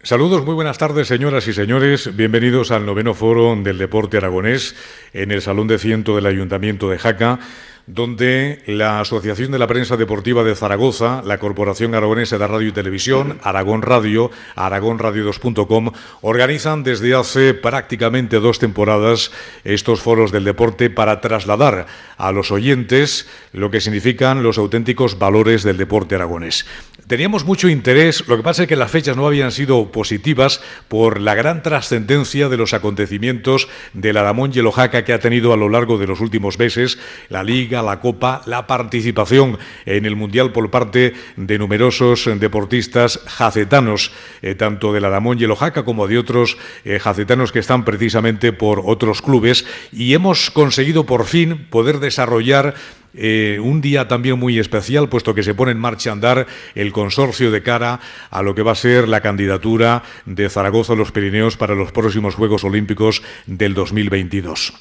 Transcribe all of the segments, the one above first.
Saludos, muy buenas tardes, señoras y señores. Bienvenidos al noveno foro del deporte aragonés en el Salón de Ciento del Ayuntamiento de Jaca, donde la Asociación de la Prensa Deportiva de Zaragoza, la Corporación Aragonesa de Radio y Televisión, Aragón Radio, aragonradio2.com, organizan desde hace prácticamente 2 temporadas estos foros del deporte para trasladar a los oyentes lo que significan los auténticos valores del deporte aragonés. Teníamos mucho interés, lo que pasa es que las fechas no habían sido positivas por la gran trascendencia de los acontecimientos del Aramón y el Oaxaca que ha tenido a lo largo de los últimos meses, la Liga, la Copa, la participación en el Mundial por parte de numerosos deportistas jacetanos, tanto del Aramón y el Oaxaca como de otros jacetanos que están precisamente por otros clubes, y hemos conseguido por fin poder desarrollar un día también muy especial, puesto que se pone en marcha a andar el consorcio de cara a lo que va a ser la candidatura de Zaragoza a los Pirineos para los próximos Juegos Olímpicos del 2022.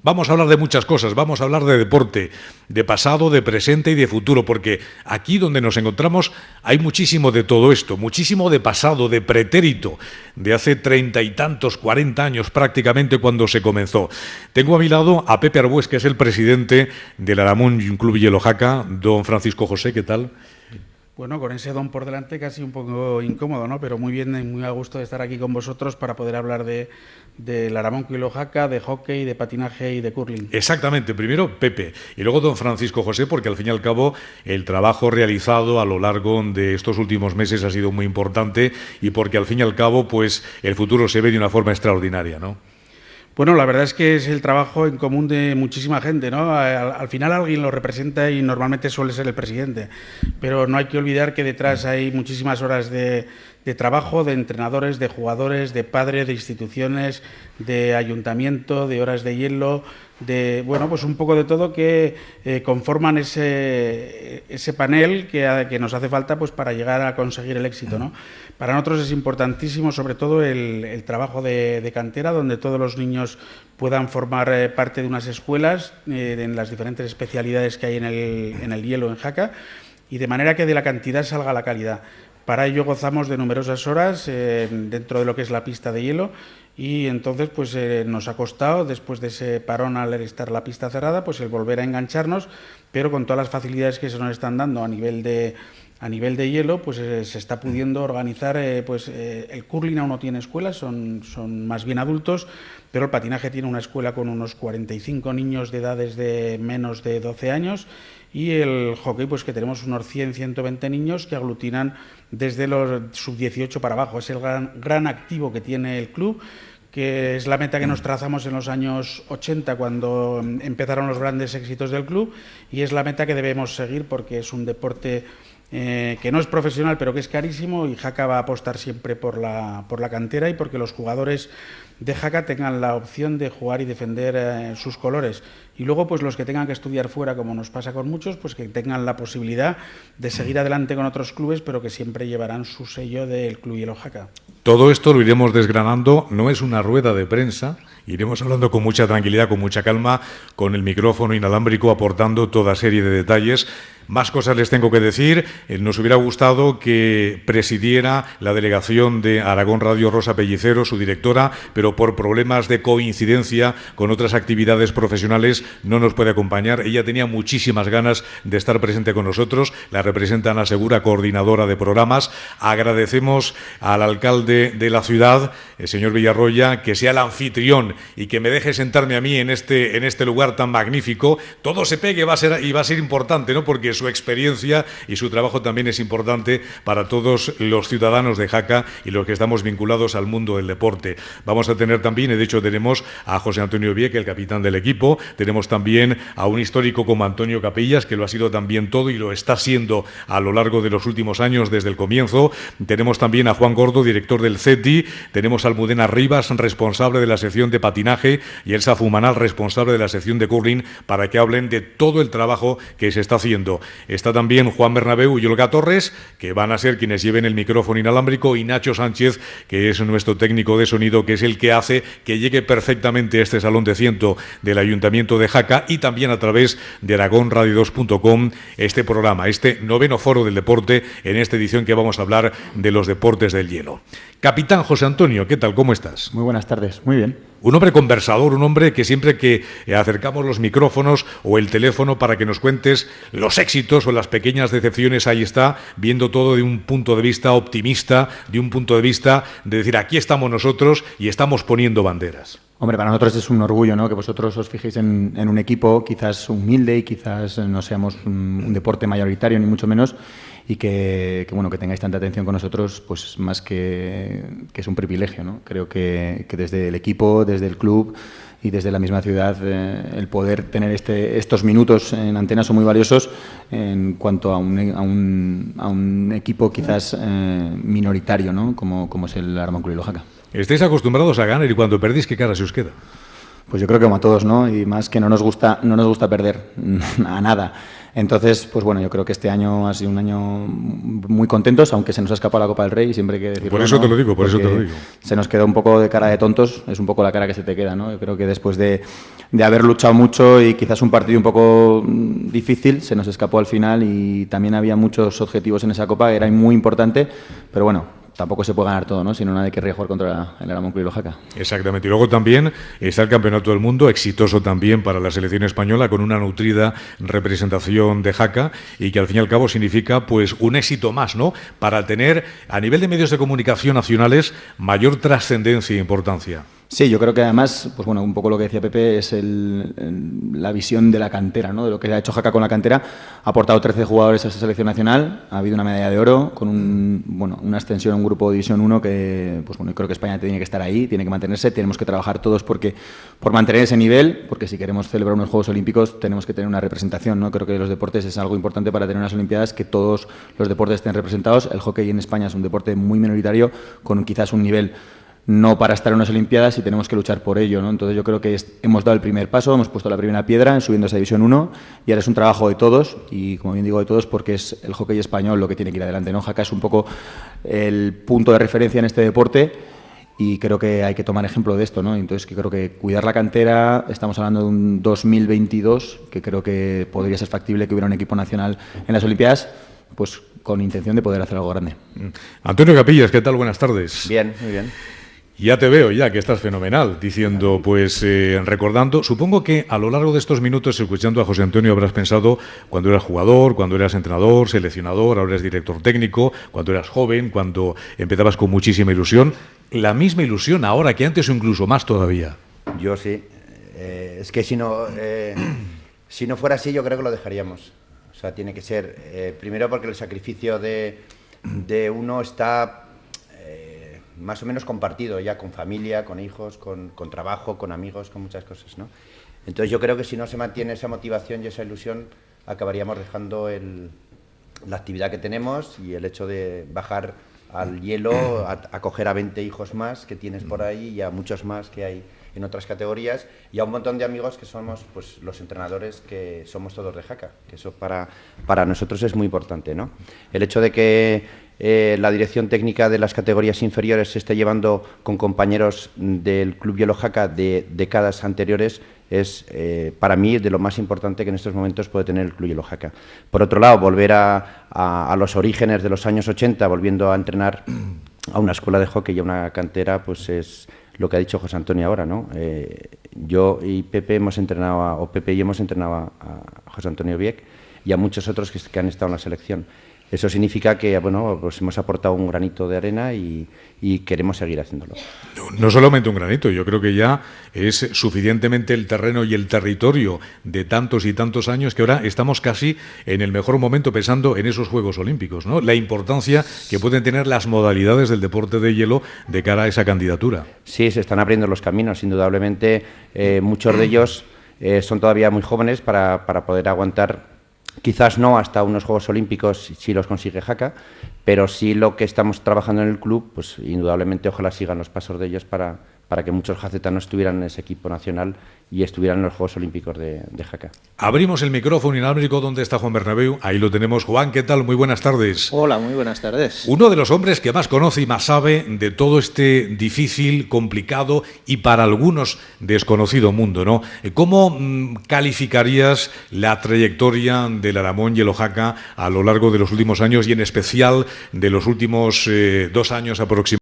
Vamos a hablar de muchas cosas, vamos a hablar de deporte, de pasado, de presente y de futuro, porque aquí donde nos encontramos hay muchísimo de todo esto, muchísimo de pasado, de pretérito, de hace 30 y tantos, 40 años prácticamente cuando se comenzó. Tengo a mi lado a Pepe Arbués, que es el presidente del Aramón Club y el Oaxaca. Don Francisco José, ¿qué tal? Bueno, con ese don por delante casi un poco incómodo, ¿no? Pero muy bien y muy a gusto de estar aquí con vosotros para poder hablar del Aramón y el Oaxaca, de hockey, de patinaje y de curling. Exactamente, primero Pepe y luego don Francisco José, porque al fin y al cabo el trabajo realizado a lo largo de estos últimos meses ha sido muy importante y porque al fin y al cabo pues el futuro se ve de una forma extraordinaria, ¿no? Bueno, la verdad es que es el trabajo en común de muchísima gente, ¿no? Al final alguien lo representa y normalmente suele ser el presidente, pero no hay que olvidar que detrás hay muchísimas horas de trabajo, de entrenadores, de jugadores, de padres, de instituciones, de ayuntamiento, de horas de hielo, de, bueno, pues un poco de todo que conforman ese panel que nos hace falta pues para llegar a conseguir el éxito, ¿no? Para nosotros es importantísimo sobre todo el trabajo de cantera, donde todos los niños puedan formar parte de unas escuelas en las diferentes especialidades que hay en el hielo en Jaca, y de manera que de la cantidad salga la calidad. Para ello gozamos de numerosas horas dentro de lo que es la pista de hielo, y entonces pues nos ha costado, después de ese parón al estar la pista cerrada, pues el volver a engancharnos, pero con todas las facilidades que se nos están dando a nivel de hielo, pues se está pudiendo organizar, el curling aún no tiene escuelas, son más bien adultos, pero el patinaje tiene una escuela con unos 45 niños de edades de menos de 12 años, y el hockey, pues que tenemos unos 100, 120 niños que aglutinan desde los sub-18 para abajo. Es el gran activo que tiene el club, que es la meta que nos trazamos en los años 80 cuando empezaron los grandes éxitos del club, y es la meta que debemos seguir porque es un deporte que no es profesional pero que es carísimo, y Jaca va a apostar siempre por la cantera y porque los jugadores de Jaca tengan la opción de jugar y defender sus colores, y luego pues los que tengan que estudiar fuera, como nos pasa con muchos, pues que tengan la posibilidad de seguir adelante con otros clubes, pero que siempre llevarán su sello del Club Hielo Jaca. Todo esto lo iremos desgranando, no es una rueda de prensa, iremos hablando con mucha tranquilidad, con mucha calma, con el micrófono inalámbrico aportando toda serie de detalles. Más cosas les tengo que decir. Nos hubiera gustado que presidiera la delegación de Aragón Radio Rosa Pellicero, su directora, pero por problemas de coincidencia con otras actividades profesionales no nos puede acompañar. Ella tenía muchísimas ganas de estar presente con nosotros. La representa Ana Segura, coordinadora de programas. Agradecemos al alcalde de la ciudad, el señor Villarroya, que sea el anfitrión y que me deje sentarme a mí en este lugar tan magnífico. Todo se pegue y va a ser importante, ¿no? Porque su experiencia y su trabajo también es importante para todos los ciudadanos de Jaca y los que estamos vinculados al mundo del deporte. Vamos a tener también, de hecho tenemos a José Antonio Vieque, el capitán del equipo, tenemos también a un histórico como Antonio Capillas, que lo ha sido también todo y lo está siendo a lo largo de los últimos años desde el comienzo. Tenemos también a Juan Gordo, director del CETI, tenemos a Almudena Rivas, responsable de la sección de patinaje, y Elsa Fumanal, responsable de la sección de curling, para que hablen de todo el trabajo que se está haciendo. Está también Juan Bernabéu y Olga Torres, que van a ser quienes lleven el micrófono inalámbrico, y Nacho Sánchez, que es nuestro técnico de sonido, que es el que hace que llegue perfectamente a este Salón de Ciento del Ayuntamiento de Jaca, y también a través de aragonradio2.com este programa, este noveno foro del deporte, en esta edición que vamos a hablar de los deportes del hielo. Capitán José Antonio, ¿qué tal? ¿Cómo estás? Muy buenas tardes, muy bien. Un hombre conversador, un hombre que siempre que acercamos los micrófonos o el teléfono para que nos cuentes los éxitos o las pequeñas decepciones, ahí está, viendo todo de un punto de vista optimista, de un punto de vista de decir, aquí estamos nosotros y estamos poniendo banderas. Hombre, para nosotros es un orgullo, ¿no?, que vosotros os fijéis en un equipo quizás humilde y quizás no seamos un deporte mayoritario, ni mucho menos, y que tengáis tanta atención con nosotros, pues más que es un privilegio, ¿no? Creo que desde el equipo, desde el club y desde la misma ciudad, el poder tener estos minutos en antena son muy valiosos en cuanto a un equipo quizás minoritario, ¿no?, como es el Aramón Club Jaca. Estáis acostumbrados a ganar y cuando perdís, ¿qué cara se os queda? Pues yo creo que como a todos, ¿no? Y más que no nos gusta perder a nada. Entonces, pues bueno, yo creo que este año ha sido un año muy contentos, aunque se nos ha escapado la Copa del Rey y siempre hay que decirlo. Por eso, ¿no?, te lo digo, por eso te lo digo. Se nos quedó un poco de cara de tontos, es un poco la cara que se te queda, ¿no? Yo creo que después de haber luchado mucho y quizás un partido un poco difícil, se nos escapó al final y también había muchos objetivos en esa Copa, era muy importante, pero bueno, tampoco se puede ganar todo, ¿no?, si no nadie querría jugar contra el Aramón Club Jaca. Exactamente. Y luego también está el Campeonato del Mundo, exitoso también para la selección española, con una nutrida representación de Jaca y que al fin y al cabo significa pues un éxito más, ¿no?, para tener a nivel de medios de comunicación nacionales mayor trascendencia e importancia. Sí, yo creo que además, pues bueno, un poco lo que decía Pepe es la visión de la cantera, ¿no?, de lo que ha hecho Jaca con la cantera. Ha aportado 13 jugadores a esa selección nacional, ha habido una medalla de oro con una ascensión a un grupo de División 1 que, pues bueno, creo que España tiene que estar ahí, tiene que mantenerse, tenemos que trabajar todos por mantener ese nivel, porque si queremos celebrar unos Juegos Olímpicos tenemos que tener una representación, ¿no? Creo que los deportes es algo importante para tener unas Olimpiadas, que todos los deportes estén representados. El hockey en España es un deporte muy minoritario, con quizás un nivel no para estar en unas Olimpiadas y tenemos que luchar por ello, ¿no? Entonces yo creo que hemos dado el primer paso, hemos puesto la primera piedra en subiendo a esa División 1 y ahora es un trabajo de todos y, como bien digo, de todos porque es el hockey español lo que tiene que ir adelante, ¿no? Jaca es un poco el punto de referencia en este deporte y creo que hay que tomar ejemplo de esto, ¿no? Entonces que creo que cuidar la cantera, estamos hablando de un 2022 que creo que podría ser factible que hubiera un equipo nacional en las Olimpiadas, pues con intención de poder hacer algo grande. Antonio Capillas, ¿qué tal? Buenas tardes. Bien, muy bien. Ya te veo, ya que estás fenomenal, diciendo, pues recordando, supongo que a lo largo de estos minutos, escuchando a José Antonio, habrás pensado cuando eras jugador, cuando eras entrenador, seleccionador, ahora eres director técnico, cuando eras joven, cuando empezabas con muchísima ilusión, la misma ilusión ahora que antes o incluso más todavía. Yo sí, es que si no fuera así yo creo que lo dejaríamos, o sea, tiene que ser, primero porque el sacrificio de uno está más o menos compartido ya con familia, con hijos, con trabajo, con amigos, con muchas cosas, ¿no? Entonces yo creo que si no se mantiene esa motivación y esa ilusión, acabaríamos dejando la actividad que tenemos y el hecho de bajar al hielo, a coger a 20 hijos más que tienes por ahí y a muchos más que hay en otras categorías y a un montón de amigos que somos pues los entrenadores que somos todos de Jaca, que eso para nosotros es muy importante, ¿no? El hecho de que la dirección técnica de las categorías inferiores se esté llevando con compañeros del Club Hielo Jaca de décadas anteriores es para mí de lo más importante que en estos momentos puede tener el Club Hielo Jaca. Por otro lado, volver a los orígenes de los años 80, volviendo a entrenar a una escuela de hockey y a una cantera, pues es lo que ha dicho José Antonio ahora, ¿no? Yo y Pepe hemos entrenado, Pepe y yo hemos entrenado a José Antonio Vieck y a muchos otros que han estado en la selección. Eso significa que bueno, pues hemos aportado un granito de arena y queremos seguir haciéndolo. No solamente un granito, yo creo que ya es suficientemente el terreno y el territorio de tantos y tantos años que ahora estamos casi en el mejor momento pensando en esos Juegos Olímpicos, ¿no? La importancia que pueden tener las modalidades del deporte de hielo de cara a esa candidatura. Sí, se están abriendo los caminos, indudablemente. Muchos de ellos son todavía muy jóvenes para poder aguantar. Quizás no hasta unos Juegos Olímpicos si los consigue Jaca, pero sí lo que estamos trabajando en el club, pues indudablemente ojalá sigan los pasos de ellos para que muchos jacetanos estuvieran en ese equipo nacional y estuvieran en los Juegos Olímpicos de Jaca. Abrimos el micrófono inalámbrico donde está Juan Bernabéu. Ahí lo tenemos. Juan, ¿qué tal? Muy buenas tardes. Hola, muy buenas tardes. Uno de los hombres que más conoce y más sabe de todo este difícil, complicado y para algunos desconocido mundo, ¿no? ¿Cómo calificarías la trayectoria del Aramón Hielo Jaca a lo largo de los últimos años y en especial de los últimos 2 años aproximadamente?